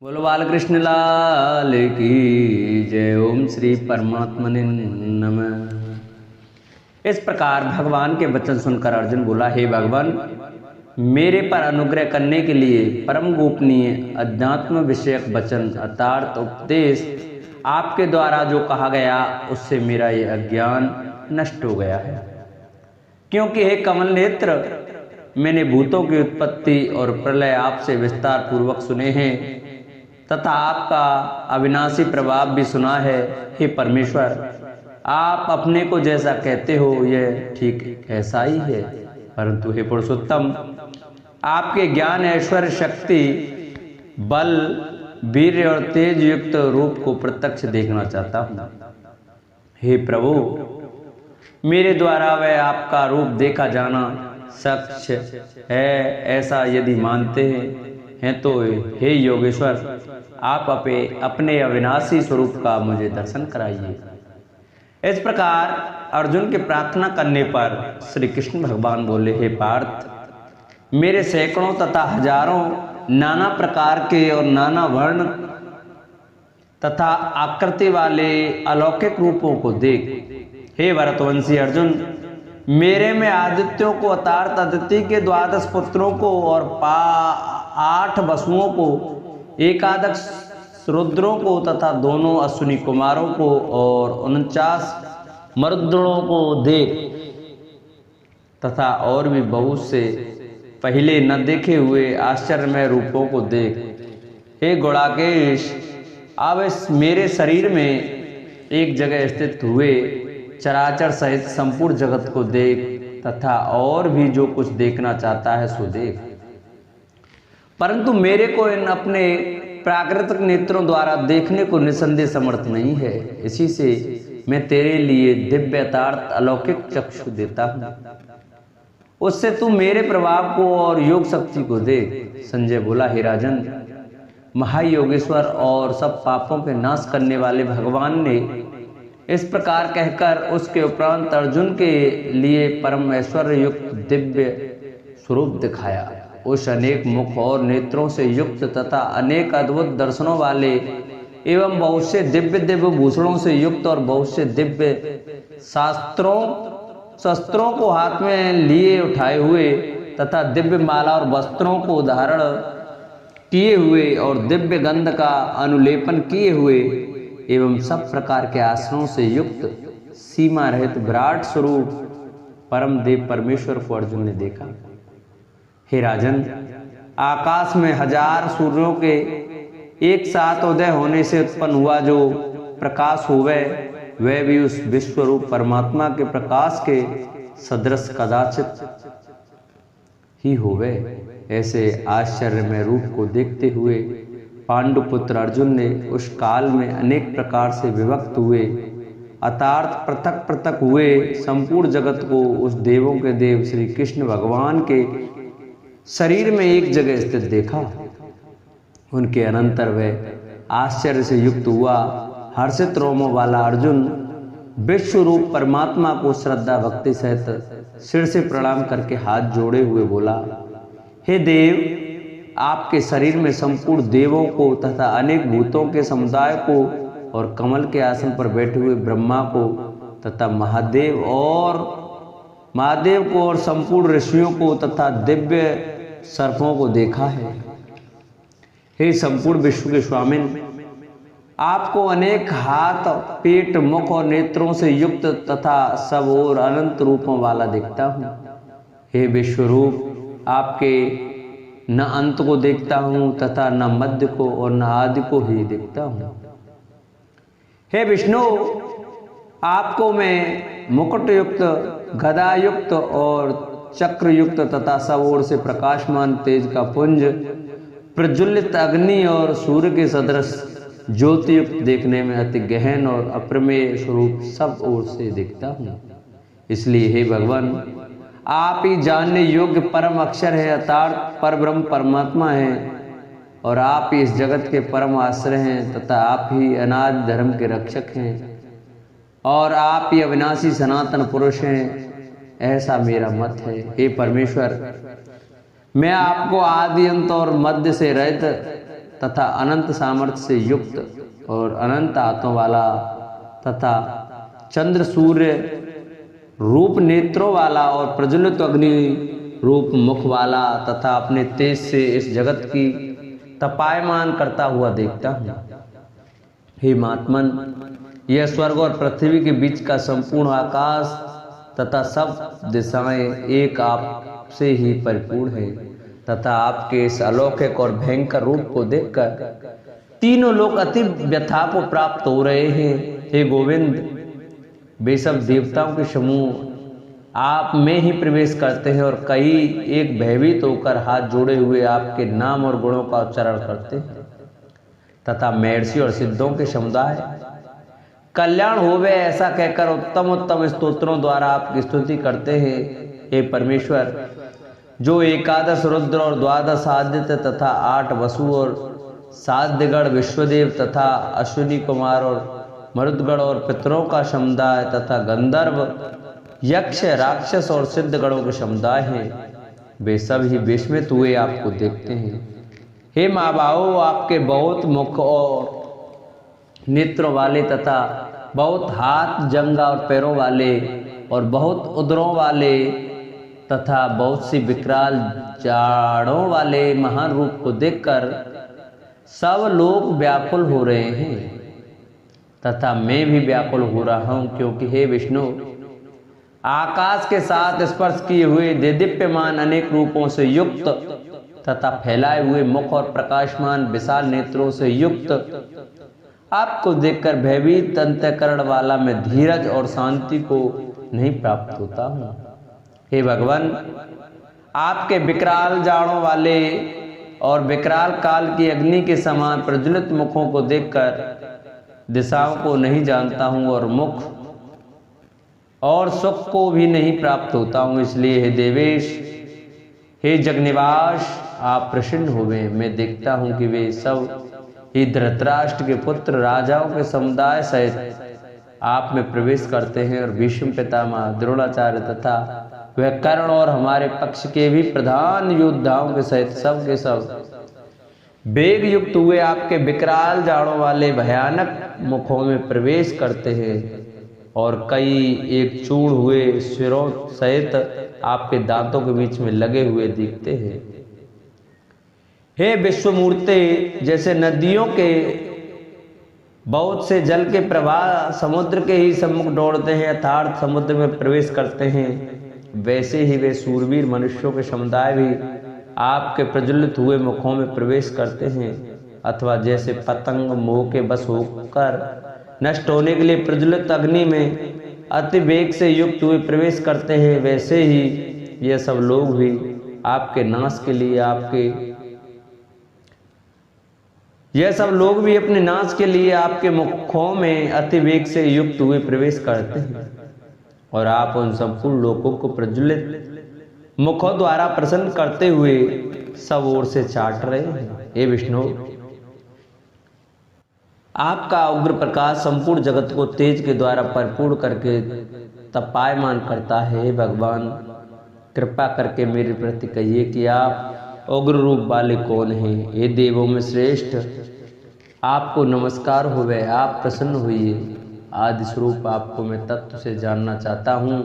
बोलो बालकृष्ण लाल की जय। ओम श्री परमात्मने नमः। इस प्रकार भगवान के वचन सुनकर अर्जुन बोला, हे भगवान, मेरे पर अनुग्रह करने के लिए परम गोपनीय अध्यात्म विषयक वचन अर्थात उपदेश आपके द्वारा जो कहा गया उससे मेरा ये अज्ञान नष्ट हो गया है। क्योंकि हे कमल नेत्र, मैंने भूतों की उत्पत्ति और प्रलय आपसे विस्तार पूर्वक सुने हैं तथा आपका अविनाशी प्रभाव भी सुना है। हे परमेश्वर, आप अपने को जैसा कहते हो यह ठीक ऐसा ही है, परंतु हे पुरुषोत्तम, आपके ज्ञान, ऐश्वर्य, शक्ति, बल, वीर्य और तेज युक्त रूप को प्रत्यक्ष देखना चाहता हूँ। हे प्रभु, मेरे द्वारा वह आपका रूप देखा जाना सच है ऐसा यदि मानते हैं तो हे योगेश्वर, आप अपने अविनाशी स्वरूप का मुझे दर्शन कराइए। इस प्रकार अर्जुन के प्रार्थना करने पर श्री कृष्ण भगवान बोले, हे पार्थ, मेरे सैकड़ों तथा हजारों नाना प्रकार के और नाना वर्ण तथा आकृति वाले अलौकिक रूपों को देख। हे भरतवंशी अर्जुन, मेरे में आदित्यों को अर्थात अदिति के 12 पुत्रों को और 8 वसुओं को, एकादश रुद्रों को तथा दोनों अश्विनी कुमारों को और 49 मरुद्गणों को देख तथा और भी बहुत से पहले न देखे हुए आश्चर्यमय रूपों को देख। हे गुणाकेश, अब इस मेरे शरीर में एक जगह स्थित हुए चराचर सहित संपूर्ण जगत को देख तथा और भी जो कुछ देखना चाहता है सो देख, परंतु मेरे को इन अपने प्राकृतिक नेत्रों द्वारा देखने को निसंदेह समर्थ नहीं है। इसी से मैं तेरे लिए दिव्य अर्थात अलौकिक चक्षु देता हूँ, उससे तू मेरे प्रभाव को और योग शक्ति को देख। संजय बोला, हे राजन, महायोगेश्वर और सब पापों के नाश करने वाले भगवान ने इस प्रकार कहकर उसके उपरांत अर्जुन के लिए परम ऐश्वर्य युक्त दिव्य स्वरूप दिखाया। उस अनेक मुख और नेत्रों से युक्त तथा अनेक अद्भुत दर्शनों वाले एवं बहुत से दिव्य दिव्य भूषणों से युक्त और बहुत से दिव्य शस्त्रों को हाथ में लिए उठाए हुए तथा दिव्य माला और वस्त्रों को धारण किए हुए और दिव्य गंध का अनुलेपन किए हुए एवं सब प्रकार के आसनों से युक्त सीमा रहित विराट स्वरूप परम देव परमेश्वर को अर्जुन ने देखा। हे राजन, आकाश में 1000 सूर्यों के एक साथ उदय होने से उत्पन्न हुआ जो प्रकाश होवे, वह भी उस विश्वरूप परमात्मा के प्रकाश के सदृश कदाचित ही होवे। ऐसे आश्चर्य में रूप को देखते हुए पांडुपुत्र अर्जुन ने उस काल में अनेक प्रकार से विभक्त हुए अर्थात पृथक पृथक हुए संपूर्ण जगत को उस देवों के देव श्री कृष्ण भगवान के शरीर में एक जगह स्थित देखा। उनके अनंतर वह आश्चर्य से युक्त हुआ हर्षित रोमों वाला अर्जुन विश्व रूप परमात्मा को श्रद्धा भक्ति सहित सिर से प्रणाम करके हाथ जोड़े हुए बोला, हे देव, आपके शरीर में संपूर्ण देवों को तथा अनेक भूतों के समुदाय को और कमल के आसन पर बैठे हुए ब्रह्मा को तथा महादेव को और संपूर्ण ऋषियों को तथा दिव्य सर्पों को देखा है। हे संपूर्ण विश्व के स्वामिन, आपको अनेक हाथ, पेट, मुख और नेत्रों से युक्त तथा सब और अनंत रूपों वाला दिखता हूँ। हे विश्वरूप, आपके न अंत को देखता हूँ तथा न मध्य को और न आदि को ही देखता हूँ। हे विष्णु, आपको मैं मुकुट युक्त, गदा युक्त और चक्र युक्त तथा सब ओर से प्रकाशमान तेज का पुंज, प्रज्वलित अग्नि और सूर्य के सदृश ज्योति युक्त देखने में अति गहन और अप्रमेय स्वरूप सब ओर से देखता हूँ। इसलिए हे भगवान, आप ही जानने योग्य परम अक्षर है अर्थात परब्रह्म परमात्मा है और आप ही इस जगत के परम आश्रय हैं तथा आप ही अनादि धर्म के रक्षक हैं और आप ही अविनाशी सनातन पुरुष हैं, ऐसा मेरा मत है। हे परमेश्वर, मैं आपको आदि अंत और मध्य से रहित तथा अनंत सामर्थ्य से युक्त और अनंत हाथों वाला तथा चंद्र सूर्य रूप नेत्रों वाला और प्रज्वलित अग्नि रूप मुख वाला तथा अपने तेज से इस जगत की तपायमान करता हुआ देखता हूँ। हे महात्मन, यह स्वर्ग और पृथ्वी के बीच का संपूर्ण आकाश तथा सब दिशाएं एक आप से ही परिपूर्ण है तथा आपके इस अलौकिक और भयंकर रूप को देखकर तीनों लोग अति व्यथा को प्राप्त हो रहे हैं। हे गोविंद, वे सब देवताओं के समूह आप में ही प्रवेश करते हैं और कई एक भयभीत होकर हाथ जोड़े हुए आपके नाम और गुणों का उच्चारण करते हैं तथा महर्षि और सिद्धों के समुदाय कल्याण होवे ऐसा कहकर उत्तम उत्तम स्तोत्रों द्वारा आपकी स्तुति करते हैं। हे परमेश्वर, जो एकादश रुद्र और द्वादश आदित्य तथा 8 वसु और 7 दिगण विश्वदेव तथा अश्विनी कुमार और मरुदगण और पितरों का समुदाय तथा गंधर्व यक्ष राक्षस और सिद्ध गणों के समुदाय हैं, वे सब ही विस्मित हुए आपको देखते हैं। हे महाबाहो, आपके बहुत मुख और नेत्रों वाले तथा बहुत हाथ जंगा और पैरों वाले और बहुत उदरों वाले तथा बहुत सी विकराल जाड़ों वाले महान रूप को देखकर सब लोग व्याकुल हो रहे हैं तथा मैं भी व्याकुल हो रहा हूं, क्योंकि हे विष्णु, आकाश के साथ स्पर्श किए हुए देदीप्यमान अनेक रूपों से युक्त तथा फैलाए हुए मुख और प्रकाशमान विशाल नेत्रों से युक्त आपको देखकर भयभीत अंतःकरण वाला मैं धीरज और शांति को नहीं प्राप्त होता हूँ। हे भगवान, आपके विकराल जाड़ों वाले और विकराल काल की अग्नि के समान प्रज्वलित मुखों को देखकर दिशाओं को नहीं जानता हूँ और मुख और सुख को भी नहीं प्राप्त होता हूँ। इसलिए हे देवेश, हे जगनिवास, आप प्रसन्न होवे। मैं देखता हूँ कि वे सब ही धृतराष्ट्र के पुत्र राजाओं के समुदाय सहित आप में प्रवेश करते हैं और भीष्म पितामह, द्रोणाचार्य तथा वह कर्ण और हमारे पक्ष के भी प्रधान योद्धाओं के सहित सब के सब वेग युक्त हुए आपके विकराल जाड़ों वाले भयानक मुखों में प्रवेश करते हैं और कई एक चूड़ हुए सिरों सहित आपके दांतों के बीच में लगे हुए दिखते हैं। हे विश्वमूर्ते, जैसे नदियों के बहुत से जल के प्रवाह समुद्र के ही सम्मुख दौड़ते हैं अर्थात समुद्र में प्रवेश करते हैं, वैसे ही वे सूरवीर मनुष्यों के समुदाय भी आपके प्रज्वलित हुए मुखों में प्रवेश करते हैं। अथवा जैसे पतंग मोह के बस होकर नष्ट होने के लिए प्रज्वलित अग्नि में अति वेग से युक्त हुए प्रवेश करते हैं, वैसे ही ये सब लोग भी आपके नाश के लिए अपने नाश के लिए आपके मुखों में अति वेग से युक्त हुए प्रवेश करते हैं और आप उन संपूर्ण लोगों को प्रज्वलित मुखों द्वारा प्रसन्न करते हुए सब ओर से चाट रहे हैं। हे विष्णु, आपका उग्र प्रकाश संपूर्ण जगत को तेज के द्वारा परिपूर्ण करके तपायमान करता है। भगवान, कृपा करके मेरे प्रति कहिए कि आप उग्र रूप वाले कौन हैं। हे देवों में श्रेष्ठ, आपको नमस्कार होवे, आप प्रसन्न होइए। आदि स्वरूप आपको मैं तत्व से जानना चाहता हूँ,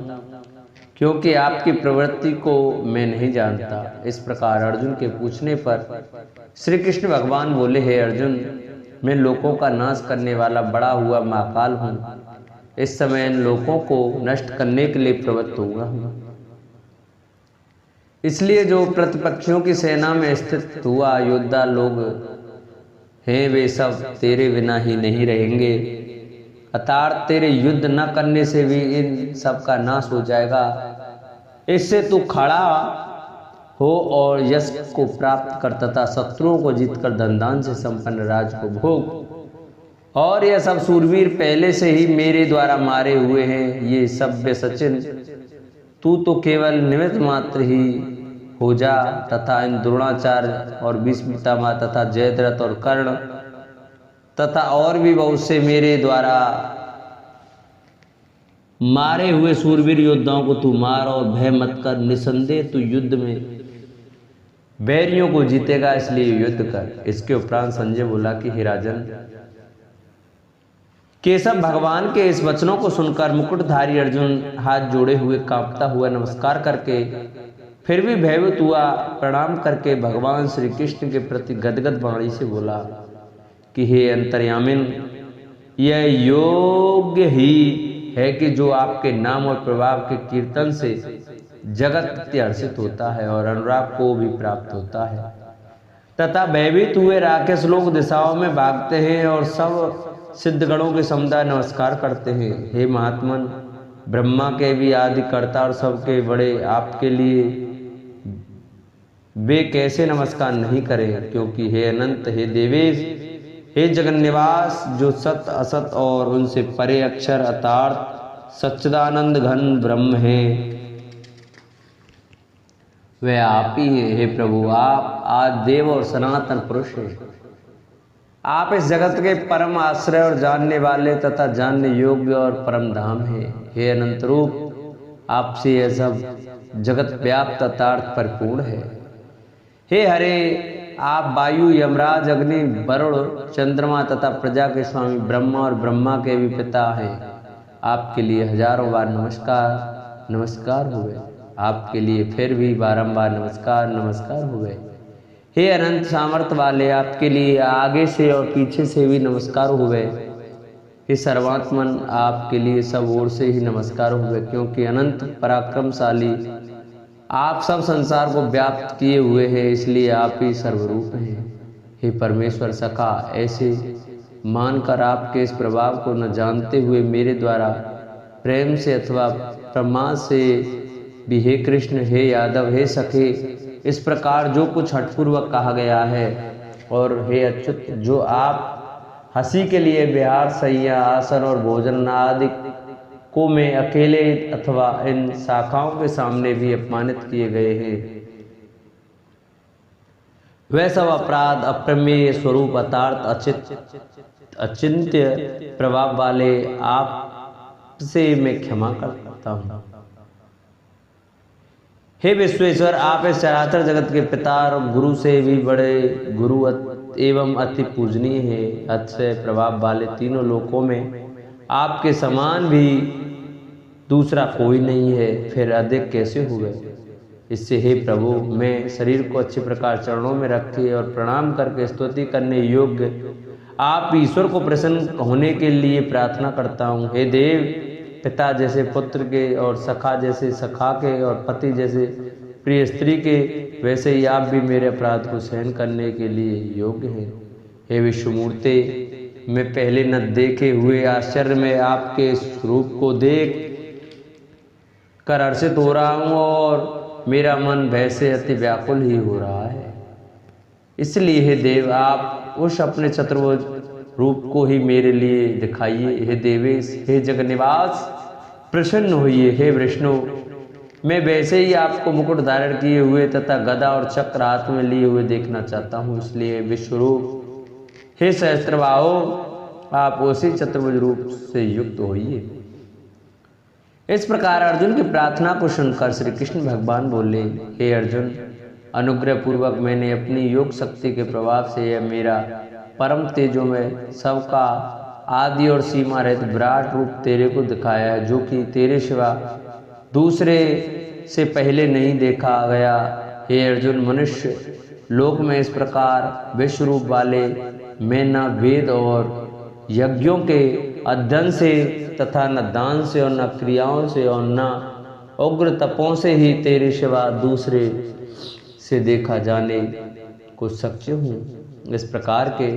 क्योंकि आपकी प्रवृत्ति को मैं नहीं जानता। इस प्रकार अर्जुन के पूछने पर श्री कृष्ण भगवान बोले, हे अर्जुन, मैं लोकों का नाश करने वाला बड़ा हुआ महाकाल हूँ। इस समय इन लोकों को नष्ट करने के लिए प्रवृत्त हुआ हूँ। इसलिए जो प्रतिपक्षियों की सेना में स्थित हुआ योद्धा लोग हैं, वे सब तेरे बिना ही नहीं रहेंगे, अर्थात तेरे युद्ध न करने से भी इन सब का नाश हो जाएगा। इससे तू खड़ा हो और यश को प्राप्त कर तथा शत्रुओं को जीतकर धनदान से संपन्न राज को भोग। और यह सब सूरवीर पहले से ही मेरे द्वारा मारे हुए हैं। ये सभ्य सचिन, तू तो केवल निमित्त मात्र ही हो जा तथा इन द्रोणाचार्य और भीष्म पितामह तथा जयद्रथ और कर्ण तथा और भी बहुत से मेरे द्वारा मारे हुए सूरवीर योद्धाओं को तू मार और भय मत कर। निसंदेह तू युद्ध में बैरियों को जीतेगा, इसलिए युद्ध कर। इसके उपरांत संजय बोला कि हे राजन, केशव भगवान के इस वचनों को सुनकर मुकुटधारी अर्जुन हाथ जोड़े हुए कांपता हुआ नमस्कार करके फिर भी भयभीत हुआ, प्रणाम करके भगवान श्री कृष्ण के प्रति गदगद वाणी से बोला कि हे अंतर्यामिन, यह योग्य ही है कि जो आपके नाम और प्रभाव के कीर्तन से जगत अत्यर्षित होता है और अनुराग को भी प्राप्त होता है, तथा भयभीत हुए राक्षस लोग दिशाओं में भागते हैं और सब सिद्धगणों के समुदाय नमस्कार करते हैं। हे महात्मन, ब्रह्मा के भी आदि कर्ता और सबके बड़े आपके लिए वे कैसे नमस्कार नहीं करें, क्योंकि हे अनंत, हे देवेश, हे जगन्निवास, जो सत असत और उनसे परे अक्षर अतार्थ सच्चिदानंद घन ब्रह्म है, वह आप ही है। हे प्रभु, आप आदिदेव और सनातन पुरुष हैं। आप इस जगत के परम आश्रय और जानने वाले तथा जानने योग्य और परम धाम है। हे अनंत रूप, आपसे यह सब जगत व्याप्त अतार्थ परिपूर्ण है। हे हरे, आप वायु, यमराज, अग्नि, वरुण, चंद्रमा तथा प्रजा के स्वामी ब्रह्मा और ब्रह्मा के भी पिता हैं। आपके लिए हजारों बार नमस्कार नमस्कार हुए। आपके लिए फिर भी बारंबार नमस्कार नमस्कार हुए। हे अनंत सामर्थ्य वाले, आपके लिए आगे से और पीछे से भी नमस्कार हुए। हे सर्वात्मन, आपके लिए सब ओर से ही नमस्कार हुए, क्योंकि अनंत पराक्रमशाली आप सब संसार को व्याप्त किए हुए हैं, इसलिए आप ही सर्वरूप हैं। हे परमेश्वर सखा, ऐसे मानकर आपके इस प्रभाव को न जानते हुए मेरे द्वारा प्रेम से अथवा प्रमाद से भी हे कृष्ण, हे यादव, हे सखे, इस प्रकार जो कुछ हठपूर्वक कहा गया है, और हे अच्युत, जो आप हंसी के लिए विहार, शैया, आसन और भोजन आदि को मैं अकेले अथवा इन शाखाओं के सामने भी अपमानित किए गए हैं, वह सब अपराध अप्रमेय स्वरूप अतार्थ अचिंत्य प्रभाव वाले आप से मैं क्षमा करता हूँ। हे विश्वेश्वर, आप इस चराचर जगत के पिता और गुरु से भी बड़े गुरु एवं अति पूजनीय हैं। अतिशय प्रभाव वाले तीनों लोकों में आपके समान भी दूसरा कोई नहीं है, फिर अधिक कैसे हुए। इससे हे प्रभु, मैं शरीर को अच्छी प्रकार चरणों में रखे और प्रणाम करके स्तुति करने योग्य आप ईश्वर को प्रसन्न होने के लिए प्रार्थना करता हूँ। हे देव, पिता जैसे पुत्र के और सखा जैसे सखा के और पति जैसे प्रिय स्त्री के, वैसे ही आप भी मेरे अपराध को सहन करने के लिए योग्य हैं। हे विश्वमूर्ते, मैं पहले न देखे हुए आश्चर्य में आपके स्वरूप को देख कर हर्षित हो रहा हूँ और मेरा मन भय से अति व्याकुल ही हो रहा है। इसलिए हे देव, आप उस अपने चतुर्भुज रूप को ही मेरे लिए दिखाइए। हे देवेश, हे जगन्निवास, प्रसन्न होइए। हे विष्णु, मैं वैसे ही आपको मुकुट धारण किए हुए तथा गदा और चक्र हाथ में लिए हुए देखना चाहता हूँ। इसलिए विश्वरूप, हे सहस्त्रबाहो, आप उसी चतुर्भुज रूप से युक्त होइए। इस प्रकार अर्जुन की प्रार्थना को सुनकर श्री कृष्ण भगवान बोले, हे अर्जुन, अनुग्रह पूर्वक मैंने अपनी योग शक्ति के प्रभाव से यह मेरा परम तेजो में सबका आदि और सीमा रहित विराट रूप तेरे को दिखाया है, जो कि तेरे सिवा दूसरे से पहले नहीं देखा गया। हे अर्जुन, मनुष्य लोक में इस प्रकार विश्व रूप वाले मैं न वेद और यज्ञों के अध्ययन से तथा न दान से और न क्रियाओं से और न उग्र तपों से ही तेरे सिवा दूसरे से देखा जाने को सक्षम हूँ। इस प्रकार के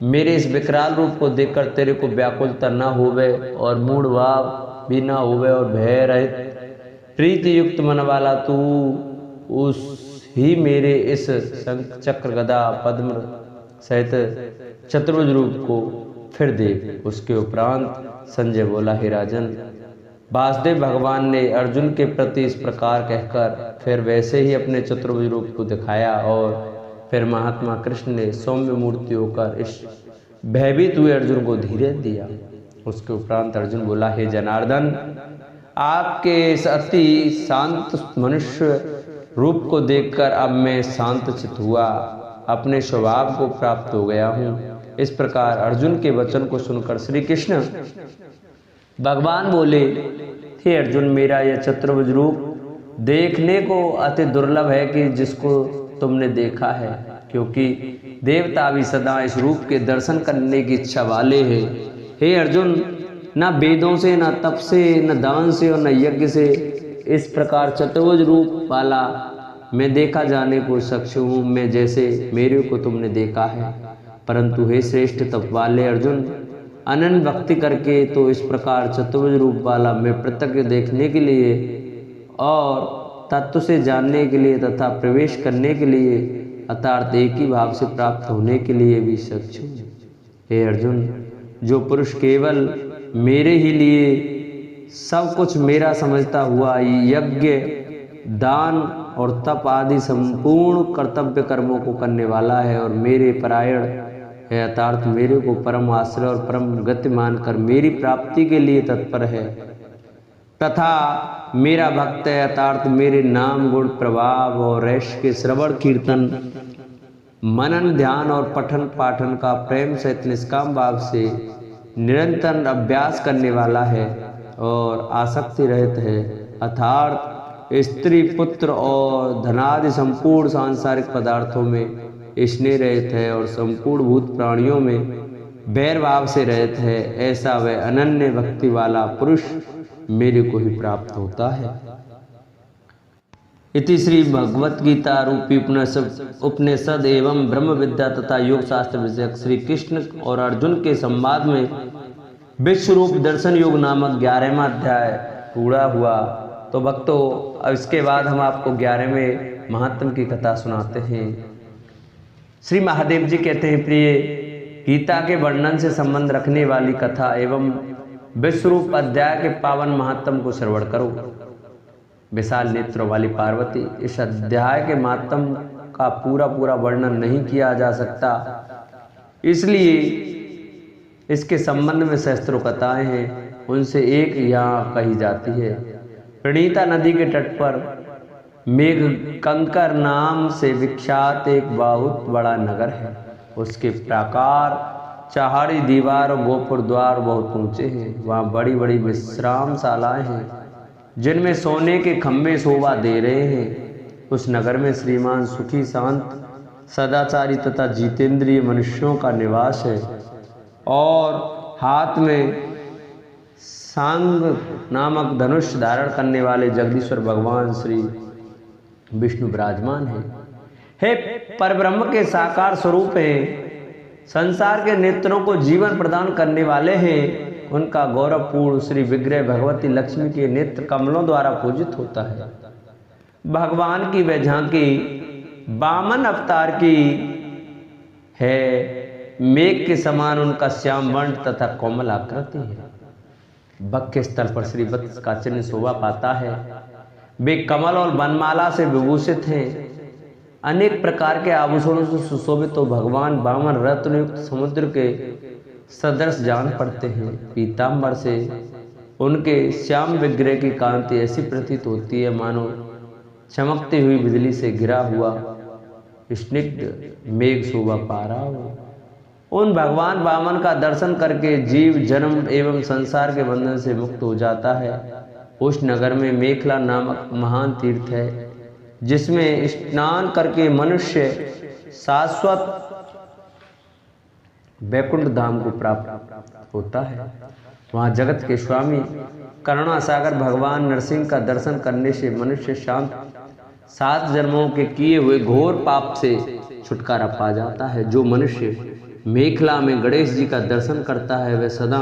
मेरे इस विकराल रूप को देखकर तेरे को व्याकुलता न होवे और मूढ़ भाव भी न होवे और भय रहित प्रीति युक्त मन वाला तू उस ही मेरे इस शंख चक्र गदा पद्म सहित चतुर्भुज रूप को फिर देख। उसके उपरांत संजय बोला, हे राजन, वासुदेव भगवान ने अर्जुन के प्रति इस प्रकार कहकर फिर वैसे ही अपने चतुर्भुज रूप को दिखाया और फिर महात्मा कृष्ण ने सौम्य मूर्ति होकर इस भयभीत हुए अर्जुन को धीरज दिया। उसके उपरांत अर्जुन बोला, हे जनार्दन, आपके इस अति शांत मनुष्य रूप को देखकर अब मैं शांत चित्त हुआ, अपने स्वभाव को प्राप्त हो गया हूँ। इस प्रकार अर्जुन के वचन को सुनकर श्री कृष्ण भगवान बोले, हे अर्जुन, मेरा यह चतुर्भुज रूप देखने को अति दुर्लभ है कि जिसको तुमने देखा है, क्योंकि देवता भी सदा इस रूप के दर्शन करने की इच्छा वाले हैं। हे अर्जुन, न वेदों से, न तप से, न दान से और न यज्ञ से इस प्रकार चतुर्भुज रूप वाला मैं देखा जाने को सक्षम हूँ, मैं जैसे मेरे को तुमने देखा है। परंतु हे श्रेष्ठ तप वाले अर्जुन, अनन्य भक्ति करके तो इस प्रकार चतुर्भुज रूप वाला मैं प्रत्यक्ष देखने के लिए और तत्व से जानने के लिए तथा प्रवेश करने के लिए अर्थात एक ही भाव से प्राप्त होने के लिए भी सक्षम हूँ। हे अर्जुन, जो पुरुष केवल मेरे ही लिए सब कुछ मेरा समझता हुआ यज्ञ, दान और तप आदि संपूर्ण कर्तव्य कर्मों को करने वाला है और मेरे परायण है, अर्थात मेरे को परम आश्रय और परम गति मानकर मेरी प्राप्ति के लिए तत्पर है, तथा मेरा भक्त है, अर्थात मेरे नाम गुण प्रभाव और यश के श्रवण कीर्तन मनन ध्यान और पठन पाठन का प्रेम सहित निष्काम भाव से निरंतर अभ्यास करने वाला है और आसक्ति रहित है, अर्थात स्त्री पुत्र और धनादि संपूर्ण सांसारिक पदार्थों में स्नेह रहित है और संपूर्ण भूत प्राणियों में बैर भाव से रहित है। ऐसा वह अनन्य भक्ति वाला पुरुष मेरे को ही प्राप्त होता है। इति श्री भगवत गीता रूपी उपनिषद एवं ब्रह्म विद्या तथा योग शास्त्र विषयक श्री कृष्ण और अर्जुन के संवाद में विश्व रूप दर्शन योग नामक 11वां अध्याय पूरा हुआ। तो भक्तों, अब इसके बाद हम आपको 11वें महात्म की कथा सुनाते हैं। श्री महादेव जी कहते हैं, प्रिय, गीता के वर्णन से संबंध रखने वाली कथा एवं विश्वरूप अध्याय के पावन महात्म को श्रवण करो। विशाल नेत्रों वाली पार्वती, इस अध्याय के महात्म का पूरा वर्णन नहीं किया जा सकता, इसलिए इसके संबंध में सहस्त्रों कथाएं हैं। उनसे एक यहाँ कही जाती है। प्रणीता नदी के तट पर मेघ कंकर नाम से विख्यात एक बहुत बड़ा नगर है। उसके प्राकार, चहाड़ी दीवार और गोपुर द्वार बहुत ऊंचे हैं। वहाँ बड़ी बड़ी विश्रामशालाएं हैं जिनमें सोने के खम्भे शोभा दे रहे हैं। उस नगर में श्रीमान सुखी शांत सदाचारी तथा जितेंद्रिय मनुष्यों का निवास है और हाथ में सांग नामक धनुष धारण करने वाले जगदीश्वर भगवान श्री विष्णु विराजमान है। हे परब्रह्म के साकार स्वरूप हैं, संसार के नेत्रों को जीवन प्रदान करने वाले हैं। उनका गौरवपूर्ण श्री विग्रह भगवती लक्ष्मी के नेत्र कमलों द्वारा पूजित होता है। भगवान की वह झांकी वामन अवतार की है। मेघ के समान उनका श्याम वर्ण तथा कोमल आकृति है। बक के स्थल पर श्री वत्स का चिन्ह शोभा पाता है। वे कमल और वनमाला से विभूषित हैं। अनेक प्रकार के आभूषणों से सुशोभित तो भगवान वामन रत्नयुक्त समुद्र के सदृश जान पड़ते हैं। पीताम्बर से उनके श्याम विग्रह की कांति ऐसी प्रतीत होती है मानो चमकती हुई बिजली से घिरा हुआ स्निग्ध मेघ शोभा पा रहा हो। उन भगवान वामन का दर्शन करके जीव जन्म एवं संसार के बंधन से मुक्त हो जाता है। उस नगर में मेखला नामक महान तीर्थ है जिसमें स्नान करके मनुष्य शाश्वत वैकुंठ धाम को प्राप्त होता है। वहाँ जगत के स्वामी करुणा सागर भगवान नरसिंह का दर्शन करने से मनुष्य शांत 7 जन्मों के किए हुए घोर पाप से छुटकारा पा जाता है। जो मनुष्य मेखला में गणेश जी का दर्शन करता है वह सदा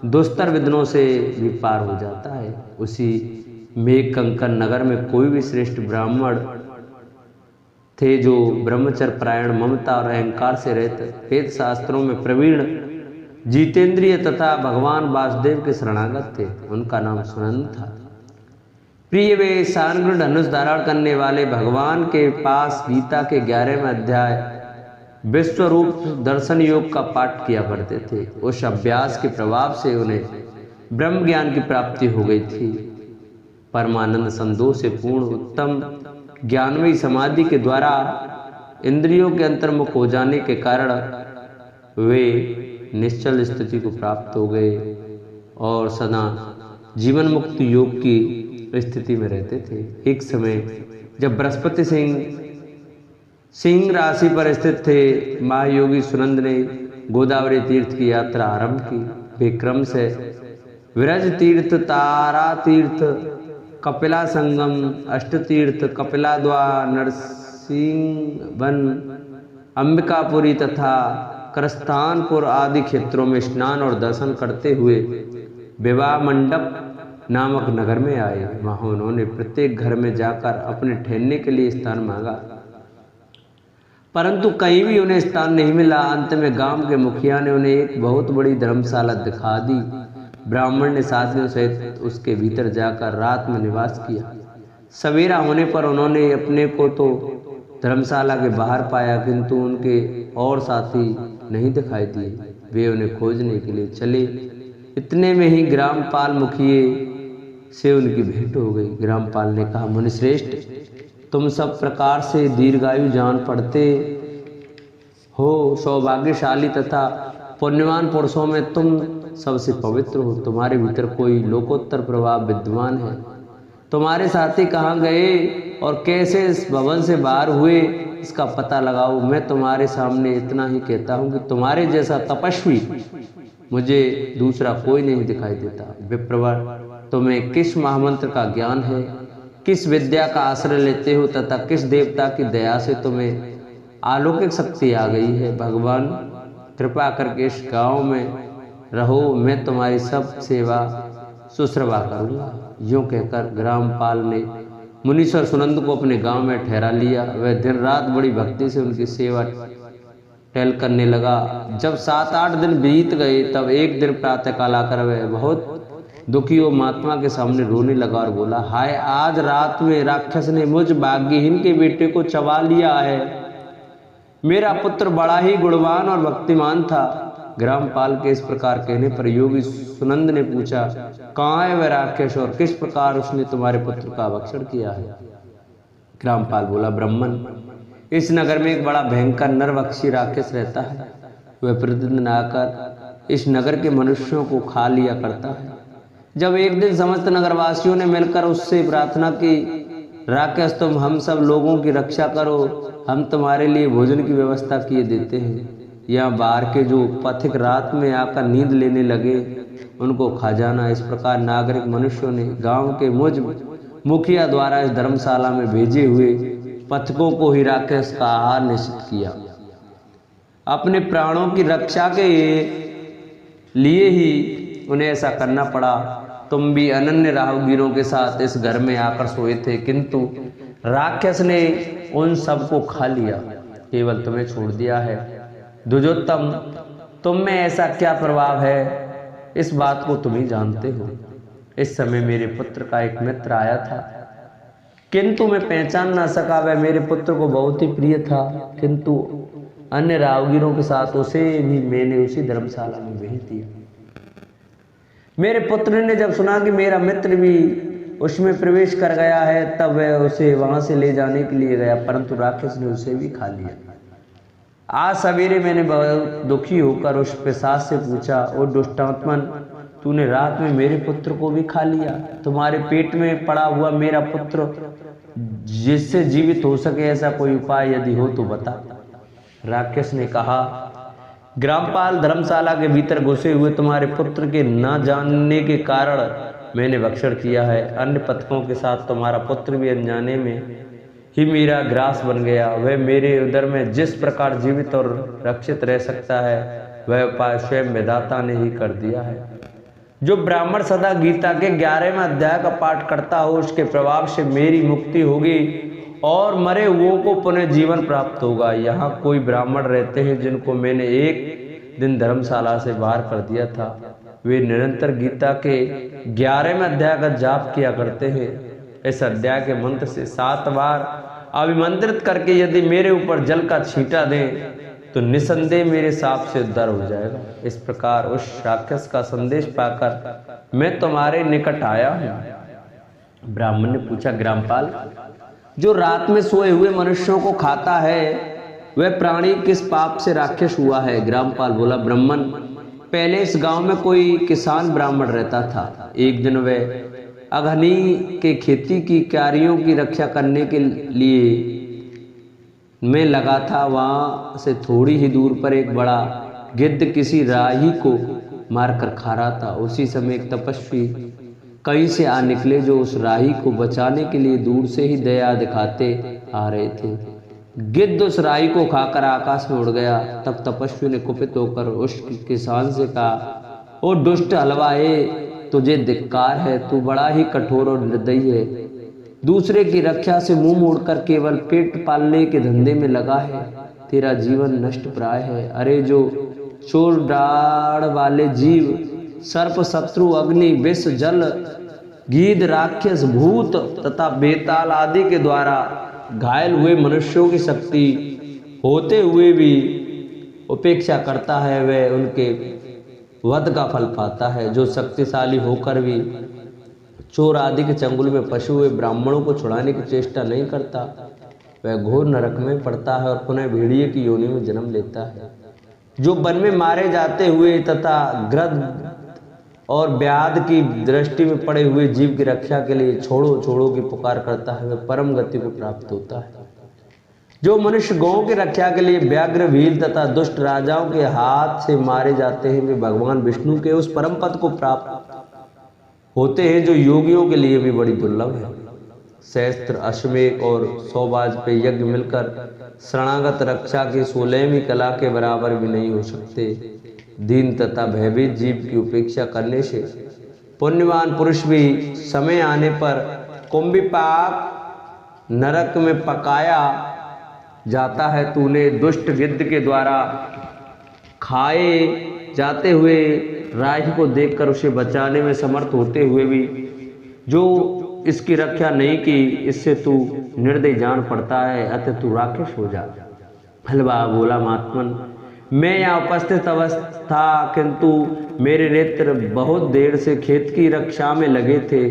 दुस्तर विघ्नों से भी पार हो जाता है। उसी मेघ कंकर नगर में कोई भी श्रेष्ठ ब्राह्मण थे जो ब्रह्मचर्य परायण, ममता और अहंकार से रहित, वेद शास्त्रों में प्रवीण, जितेंद्रिय तथा भगवान वासुदेव के शरणागत थे। उनका नाम सुनंद था। प्रिय, वे सारंग धनुष धारण करने वाले भगवान के पास गीता के 11वें अध्याय विश्वरूप दर्शन योग का पाठ किया करते थे। उस अभ्यास के प्रभाव से उन्हें ब्रह्म ज्ञान की प्राप्ति हो गई थी। परमानंद संतोष से पूर्ण उत्तम ज्ञानमयी समाधि के द्वारा इंद्रियों के अंतर्मुख हो जाने के कारण वे निश्चल स्थिति को प्राप्त हो गए और सदा जीवन मुक्त योग की स्थिति में रहते थे। एक समय जब बृहस्पति सिंह राशि पर स्थित थे, महायोगी सुनंद ने गोदावरी तीर्थ की यात्रा आरंभ की। वे क्रम से विरज तीर्थ, तारा तीर्थ, कपिला संगम, अष्ट तीर्थ, कपिलाद्वा, नरसिंह वन, अंबिकापुरी तथा करस्थानपुर आदि क्षेत्रों में स्नान और दर्शन करते हुए विवाह मंडप नामक नगर में आए। वहां उन्होंने प्रत्येक घर में जाकर अपने ठहरने के लिए स्थान मांगा, परंतु कहीं भी उन्हें स्थान नहीं मिला। अंत में गांव के मुखिया ने उन्हें एक बहुत बड़ी धर्मशाला दिखा दी। ब्राह्मण ने साथियों सहित उसके भीतर जाकर रात में निवास किया। सवेरा होने पर उन्होंने अपने को तो धर्मशाला के बाहर पाया, किंतु उनके और साथी नहीं दिखाई दिए। वे उन्हें खोजने के लिए चले। इतने में ही ग्रामपाल मुखिए से उनकी भेंट हो गई। ग्रामपाल ने कहा, मुनिश्रेष्ठ, तुम सब प्रकार से दीर्घायु जान पड़ते हो, सौभाग्यशाली तथा पुण्यवान पुरुषों में तुम सबसे पवित्र हो। तुम्हारे भीतर कोई लोकोत्तर प्रभाव विद्यमान है। तुम्हारे साथी कहाँ गए और कैसे इस भवन से बाहर हुए, इसका पता लगाओ। मैं तुम्हारे सामने इतना ही कहता हूँ कि तुम्हारे जैसा तपस्वी मुझे दूसरा कोई नहीं दिखाई देता। विप्रवर, तुम्हें किस महामंत्र का ज्ञान है, किस विद्या का आश्रय लेते हो तथा किस देवता की दया से तुम्हें अलौकिक शक्ति आ गई है। भगवान कृपा करके इस गांव में रहो, मैं तुम्हारी सब सेवा शुश्रूषा करूंगा। यूं कहकर ग्रामपाल ने मुनीश्वर सुनंद को अपने गांव में ठहरा लिया। वह दिन रात बड़ी भक्ति से उनकी सेवा टहल करने लगा। जब 7-8 दिन बीत गए, तब एक दिन प्रातःकाल आकर वह बहुत दुखी और महात्मा के सामने रोने लगा और बोला, हाय, आज रात में राक्षस ने मुझ भाग्यहीन के बेटे को चबा लिया है। मेरा पुत्र बड़ा ही गुणवान और भक्तिमान था। ग्रामपाल के इस प्रकार कहने पर योगी सुनंद ने पूछा, कहाँ है वह राक्षस और किस प्रकार उसने तुम्हारे पुत्र का भक्षण किया है? ग्रामपाल बोला, ब्राह्मण, इस नगर में एक बड़ा भयंकर नरभक्षी राक्षस रहता है। वह प्रतिदिन आकर इस नगर के मनुष्यों को खा लिया करता है। जब एक दिन समस्त नगरवासियों ने मिलकर उससे प्रार्थना की, राक्षस, तुम हम सब लोगों की रक्षा करो, हम तुम्हारे लिए भोजन की व्यवस्था किए देते हैं। यहाँ बाहर के जो पथिक रात में आकर नींद लेने लगे, उनको खा जाना। इस प्रकार नागरिक मनुष्यों ने गांव के मुझ मुखिया द्वारा इस धर्मशाला में भेजे हुए पथिकों को ही राक्षस का आहार निश्चित किया। अपने प्राणों की रक्षा के लिए ही उन्हें ऐसा करना पड़ा। तुम भी अनन्य राहगीरों के साथ इस घर में आकर सोए थे, किंतु राक्षस ने उन सबको खा लिया, केवल तुम्हें छोड़ दिया है। द्विजोत्तम, तुम में ऐसा क्या प्रभाव है, इस बात को तुम ही जानते हो। इस समय मेरे पुत्र का एक मित्र आया था, किंतु मैं पहचान ना सका। वह मेरे पुत्र को बहुत ही प्रिय था, किंतु अन्य राहगीरों के साथ उसे भी मैंने उसी धर्मशाला में भेज दिया। मेरे पुत्र ने जब सुना कि मेरा मित्र भी उसमें प्रवेश कर गया है, तब वह उसे वहां से ले जाने के लिए गया, परंतु राक्षस ने उसे भी खा लिया। आज सवेरे मैंने बहुत दुखी होकर उस पिशाच से पूछा, ओ दुष्टात्मन, तूने रात में मेरे पुत्र को भी खा लिया। तुम्हारे पेट में पड़ा हुआ मेरा पुत्र जिससे जीवित हो सके, ऐसा कोई उपाय यदि हो तो बता। राक्षस ने कहा, ग्रामपाल, धर्मशाला के भीतर घुसे हुए तुम्हारे पुत्र के न जानने के कारण मैंने भक्षण किया है। अन्य पथिकों के साथ तुम्हारा पुत्र भी अनजाने में ही मेरा ग्रास बन गया। वह मेरे उदर में जिस प्रकार जीवित और रक्षित रह सकता है, वह उपाय स्वयं विधाता ने ही कर दिया है। जो ब्राह्मण सदा गीता के 11वें अध्याय का पाठ करता हो, उसके प्रभाव से मेरी मुक्ति होगी और मरे हुओं को पुनः जीवन प्राप्त होगा। यहाँ कोई ब्राह्मण रहते हैं जिनको मैंने एक दिन धर्मशाला से बाहर कर दिया था। वे निरंतर गीता के 11वें अध्याय का जाप किया करते हैं। इस अध्याय के मंत्र से 7 बार अभिमंत्रित करके यदि मेरे ऊपर जल का छींटा दें तो निसंदेह मेरे साप से उद्धार हो जाएगा। इस प्रकार उस राक्षस का संदेश पाकर मैं तुम्हारे निकट आया हूँ। ब्राह्मण ने पूछा, ग्रामपाल, जो रात में सोए हुए मनुष्यों को खाता है वह प्राणी किस पाप से राक्षस हुआ है? ग्रामपाल बोला, ब्राह्मण, पहले इस गांव में कोई किसान ब्राह्मण रहता था। एक दिन वह अघनी के खेती की क्यारियों की रक्षा करने के लिए में लगा था। वहां से थोड़ी ही दूर पर एक बड़ा गिद्ध किसी राही को मारकर खा रहा था। उसी समय एक तपस्वी कहीं से आ निकले जो उस राही को बचाने के लिए दूर से ही दया दिखाते आ रहे थे। गिद्ध उस राही को खाकर आकाश में उड़ गया। तब तपस्वी ने कुपित होकर उस किसान से कहा, ओ दुष्ट हलवाए, तुझे धिक्कार है, तू बड़ा ही कठोर और निर्दयी है। दूसरे की रक्षा से मुंह मोड़कर केवल पेट पालने के धंधे में लगा है। तेरा जीवन नष्ट प्राय है। अरे जो चोर डाढ़ वाले जीव, सर्प, शत्रु, अग्नि, विष, जल, गीध, राक्षस, भूत तथा बेताल आदि के द्वारा घायल हुए मनुष्यों की शक्ति होते हुए भी उपेक्षा करता है, वह उनके वध का फल पाता है। जो शक्तिशाली होकर भी चोर आदि के चंगुल में फंसे हुए ब्राह्मणों को छुड़ाने की चेष्टा नहीं करता, वह घोर नरक में पड़ता है और पुनः भेड़िए की योनि में जन्म लेता है। जो वन में मारे जाते हुए तथा गृध्र और व्याध की दृष्टि में पड़े हुए जीव की रक्षा के लिए छोड़ो छोड़ो की पुकार करता है, वह परम गति को प्राप्त होता है। जो मनुष्य गौ की रक्षा के लिए व्याघ्र, भील तथा दुष्ट राजाओं के हाथ से मारे जाते हैं, वे भगवान विष्णु के उस परम पद को प्राप्त होते हैं जो योगियों के लिए भी बड़ी दुर्लभ है। सहस्त्र, अश्वमेध और 100 पे यज्ञ मिलकर शरणागत रक्षा की 16वीं कला के बराबर भी नहीं हो सकते। दीन तथा भयभीत जीव की उपेक्षा करने से पुण्यवान पुरुष भी समय आने पर कुंभिपाक नरक में पकाया जाता है। तूने दुष्ट गिद्ध के द्वारा खाए जाते हुए राही को देखकर उसे बचाने में समर्थ होते हुए भी जो इसकी रक्षा नहीं की, इससे तू निर्दयी जान पड़ता है, अतः तू राक्षस हो जा। हलवा बोला, महात्मन, मैं यहाँ उपस्थित था, किंतु मेरे नेत्र बहुत देर से खेत की रक्षा में लगे थे,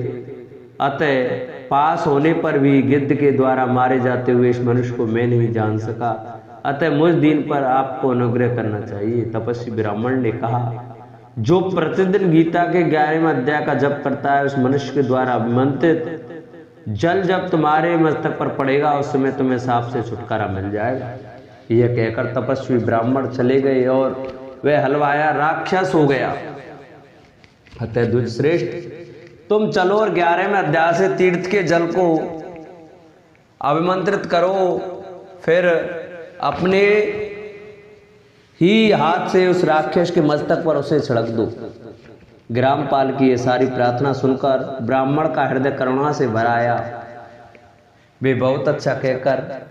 अतः पास होने पर भी गिद्ध के द्वारा मारे जाते हुए इस मनुष्य को मैं नहीं जान सका, अतः मुझ दिन पर आपको अनुग्रह करना चाहिए। तपस्वी ब्राह्मण ने कहा, जो प्रतिदिन गीता के 11वें अध्याय का जप करता है, उस मनुष्य के द्वारा अभिमंत्रित जल जब तुम्हारे मस्तक पर पड़ेगा, उस समय तुम्हें सांप से छुटकारा मिल जाएगा। यह कहकर तपस्वी ब्राह्मण चले गए और वह हलवाया राक्षस हो गया। अतः द्विजश्रेष्ठ, तुम चलो और 11वें अध्याय से तीर्थ के जल को अभिमंत्रित करो, फिर अपने ही हाथ से उस राक्षस के मस्तक पर उसे छिड़क दो। ग्रामपाल की यह सारी प्रार्थना सुनकर ब्राह्मण का हृदय करुणा से भर आया। वे बहुत अच्छा कहकर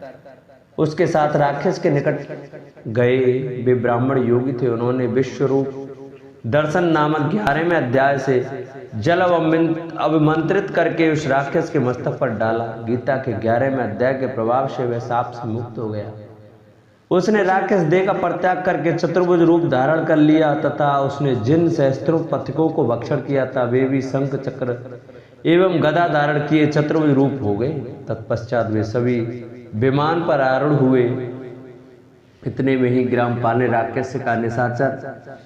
उसके साथ राक्षस के निकट गए। वे ब्राह्मण योगी थे। उन्होंने विश्वरूप दर्शन नामक 11वें अध्याय से जल अभिमंत्रित करके उस राक्षस के मस्तक पर डाला। गीता के 11वें अध्याय के प्रभाव से वह सांप से मुक्त हो गया। उसने राक्षस देह का परित्याग करके चतुर्भुज रूप धारण कर लिया तथा उसने जिन सहस्त्रों पथिकों को भक्षण किया था, वे भी शंख, चक्र एवं गदा धारण किए चतुर्भुज रूप हो गए। तत्पश्चात वे सभी विमान पर आरूढ़ हुए। इतने में ही ग्रामपाल ने राक्षस से कहा, निशाचर,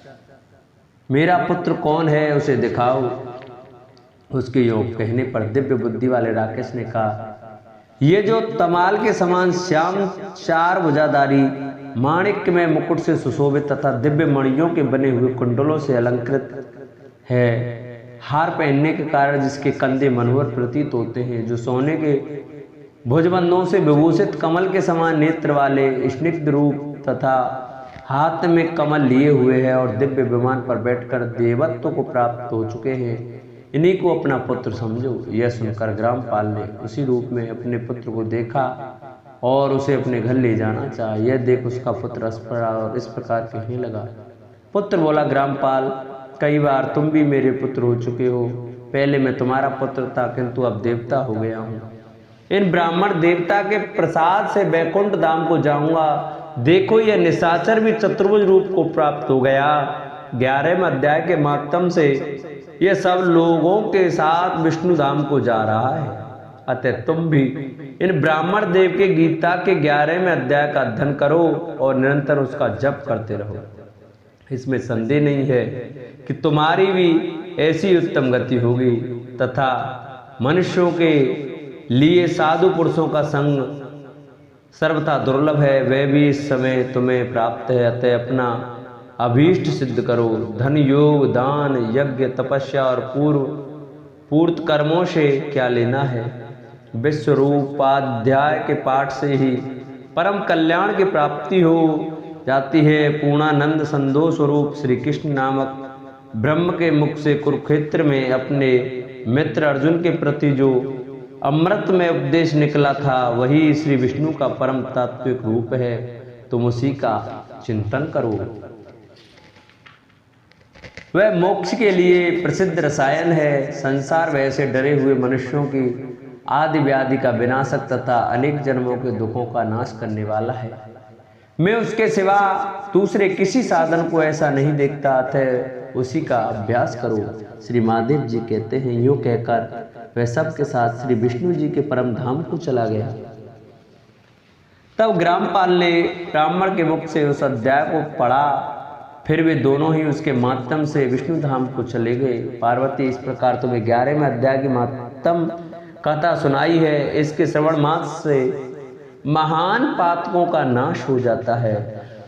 मेरा पुत्र कौन है, उसे दिखाओ। उसके योग कहने पर दिव्य बुद्धि वाले राक्षस ने कहा, ये जो तमाल के समान श्याम 4 भुजाधारी माणिक्य में मुकुट से सुशोभित तथा दिव्य मणियों के बने हुए कुंडलों से अलंकृत है, हार पहनने के कारण जिसके कंधे मनोहर प्रतीत होते हैं, जो सोने के भुजबंधों से विभूषित कमल के समान नेत्र वाले स्निग्ध रूप तथा हाथ में कमल लिए हुए है और दिव्य विमान पर बैठकर देवत्व को प्राप्त हो चुके हैं, इन्हीं को अपना पुत्र समझो। यह सुनकर ग्रामपाल ने उसी रूप में अपने पुत्र को देखा और उसे अपने घर ले जाना चाहा। यह देख उसका पुत्र हंस पड़ा और इस प्रकार कहने लगा। पुत्र बोला, ग्रामपाल, कई बार तुम भी मेरे पुत्र हो चुके हो। पहले मैं तुम्हारा पुत्र था, किंतु अब देवता हो गया हूँ। इन ब्राह्मण देवता के प्रसाद से वैकुंठ धाम को जाऊंगा। देखो, यह निशाचर भी चतुर्भुज रूप को प्राप्त हो गया। 11वें अध्याय के माध्यम से यह सब लोगों के साथ विष्णु धाम को जा रहा है, अतः तुम भी इन ब्राह्मण देव के गीता के 11वें अध्याय का अध्ययन करो और निरंतर उसका जप करते रहो। इसमें संदेह नहीं है कि तुम्हारी भी ऐसी उत्तम गति होगी तथा मनुष्यों के लिए साधु पुरुषों का संग सर्वथा दुर्लभ है, वह भी इस समय तुम्हें प्राप्त है। अतः अपना अभीष्ट सिद्ध करो। धन, योग, दान, यज्ञ, तपस्या और पूर्त कर्मों से क्या लेना है। विश्वरूपाध्याय के पाठ से ही परम कल्याण की प्राप्ति हो जाती है। पूर्णानंद संतोष स्वरूप श्री कृष्ण नामक ब्रह्म के मुख से कुरुक्षेत्र में अपने मित्र अर्जुन के प्रति जो अमृत में उपदेश निकला था वही श्री विष्णु का परम तात्विक रूप है। तुम उसी का चिंतन करो। वह मोक्ष के लिए प्रसिद्ध रसायन है। संसार वह से डरे हुए मनुष्यों की आदि व्याधि का विनाशक तथा अनेक जन्मों के दुखों का नाश करने वाला है। मैं उसके सिवा दूसरे किसी साधन को ऐसा नहीं देखता, अतः उसी का अभ्यास करो। श्री महादेव जी कहते हैं, यूँ कहकर वह सब के साथ श्री विष्णु जी के परम धाम को चला गया। तब ग्रामपाल ने ब्राह्मण के मुख से उस अध्याय को पढ़ा। फिर वे दोनों ही उसके माध्यम से विष्णु धाम को चले गए। पार्वती, इस प्रकार तुम्हें 11वें अध्याय की महत्तम कथा सुनाई है। इसके श्रवण मात्र से महान पातकों का नाश हो जाता है।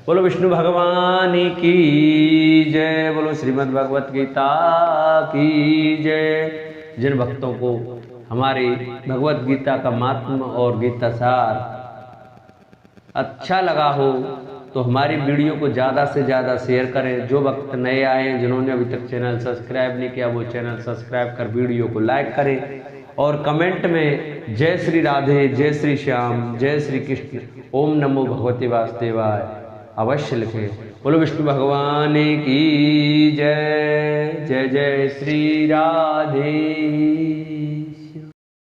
बोलो विष्णु भगवान की जय। बोलो श्रीमद् भगवत गीता की जय। जिन भक्तों को हमारी भगवत गीता का महात्म्य और गीता सार अच्छा लगा हो तो हमारी वीडियो को ज़्यादा से ज़्यादा शेयर करें। जो भक्त नए आए हैं, जिन्होंने अभी तक चैनल सब्सक्राइब नहीं किया, वो चैनल सब्सक्राइब कर वीडियो को लाइक करें और कमेंट में जय श्री राधे, जय श्री श्याम, जय श्री कृष्ण, ओम नमो भगवते वासुदेवाय अवश्य लिखें। बोलो विष्णु भगवान की जय। जय जय श्री राधे।